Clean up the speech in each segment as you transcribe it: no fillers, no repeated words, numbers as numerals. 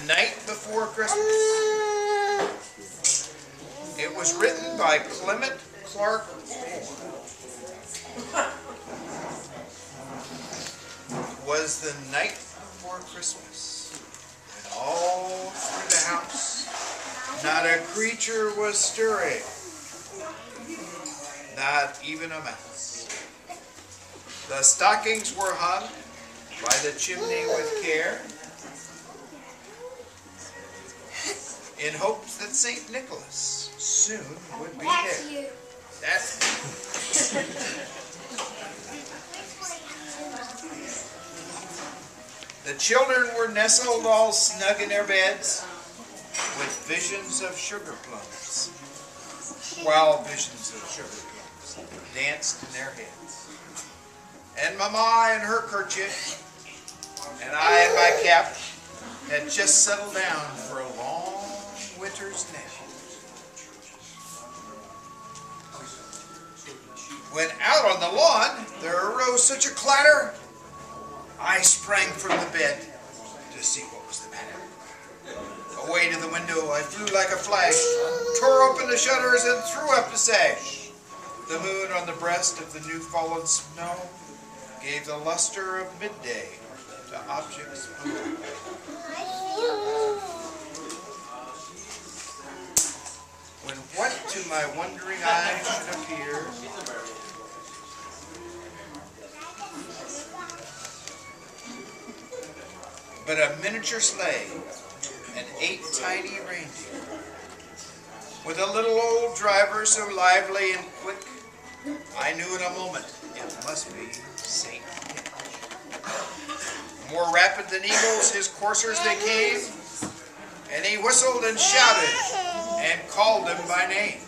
Night Before Christmas. It was written by Clement Clark Moore. It was the night before Christmas, and all through the house not a creature was stirring, not even a mouse. The stockings were hung by the chimney with care, in hopes that St. Nicholas soon would be there. That's The children were nestled all snug in their beds, with visions of sugar plums, while visions of sugar plums danced in their heads. And Mama in her kerchief, and I in my cap, had just settled down for a long winter's nap. When out on the lawn there arose such a clatter, I sprang from the bed to see what was the matter. Away to the window I flew like a flash, tore open the shutters and threw up the sash. The moon on the breast of the new fallen snow gave the luster of midday to objects below. When what to my wondering eyes should appear but a miniature sleigh and 8 tiny reindeer, with a little old driver so lively and quick, I knew in a moment it must be St. Nick. More rapid than eagles his coursers they came, and he whistled and shouted and called them by name.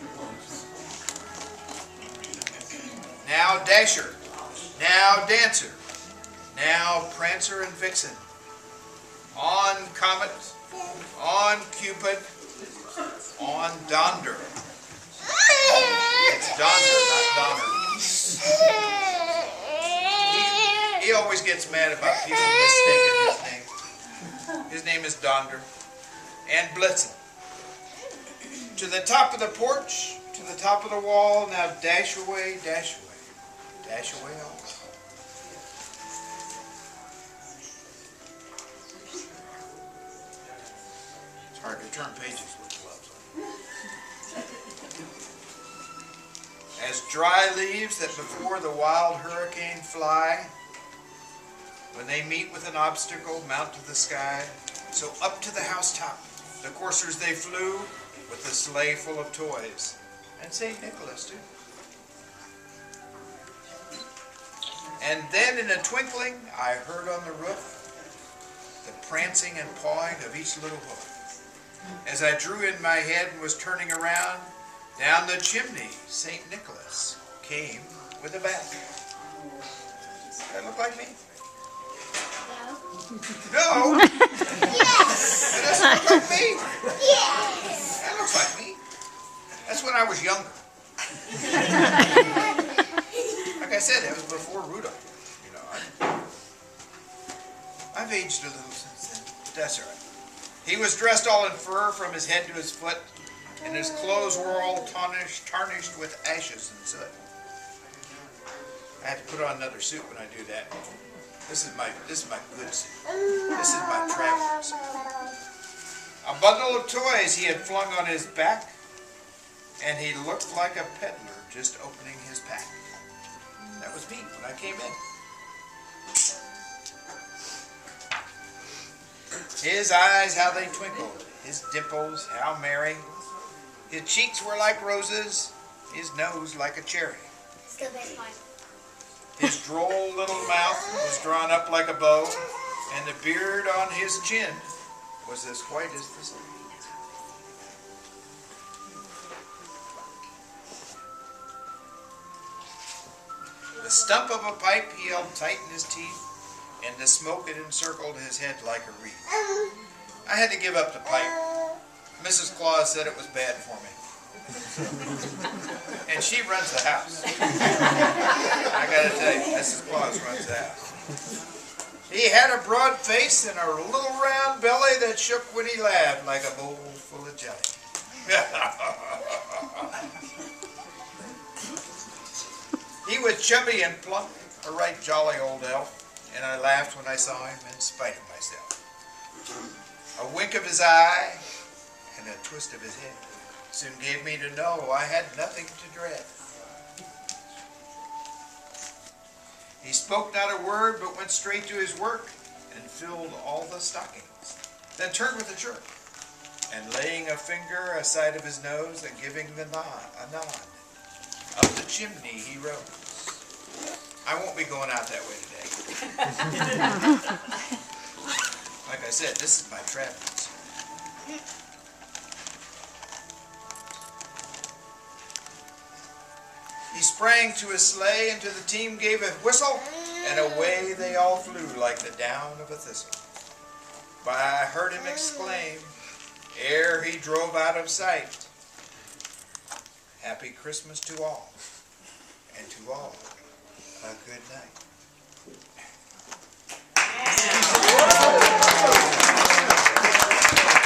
Now Dasher, now Dancer, now Prancer and Vixen, on Comet, on Cupid, on Donder. It's Donder, not Donner. He always gets mad about people mistaking his name. His name is Donder. And Blitzen. To the top of the porch, to the top of the wall, now dash away, dash away, dash away all. Hard to turn pages with gloves on. As dry leaves that before the wild hurricane fly, when they meet with an obstacle, mount to the sky, so up to the housetop the coursers they flew, with the sleigh full of toys, and St. Nicholas too. And then in a twinkling I heard on the roof the prancing and pawing of each little hoof. As I drew in my head and was turning around, down the chimney St. Nicholas came with a bat. Does that look like me? No. Yes. That doesn't look like me. Yes. That looks like me. That's when I was younger. Like I said, that was before Rudolph. You know, I've aged a little since then, but that's all right. He was dressed all in fur from his head to his foot, and his clothes were all tarnished with ashes and soot. I have to put on another suit when I do that. This is my good suit. This is my traveling suit. A bundle of toys he had flung on his back, and he looked like a peddler just opening his pack. That was me when I came in. His eyes, how they twinkled. His dimples, how merry. His cheeks were like roses. His nose like a cherry. Still very fine. His droll little mouth was drawn up like a bow, and the beard on his chin was as white as the snow. The stump of a pipe he held tight in his teeth, and the smoke it encircled his head like a wreath. I had to give up the pipe. Mrs. Claus said it was bad for me. And she runs the house. I gotta tell you, Mrs. Claus runs the house. He had a broad face and a little round belly that shook when he laughed like a bowl full of jelly. He was chubby and plump, a right jolly old elf, and I laughed when I saw him in spite of myself. A wink of his eye and a twist of his head soon gave me to know I had nothing to dread. He spoke not a word, but went straight to his work and filled all the stockings, then turned with a jerk, and laying a finger aside of his nose and giving a nod, up the chimney he rose. I won't be going out that way today. Like I said, this is my travels. He sprang to his sleigh, and to the team gave a whistle, and away they all flew like the down of a thistle. But I heard him exclaim, ere he drove out of sight, Happy Christmas to all, and to all a good night.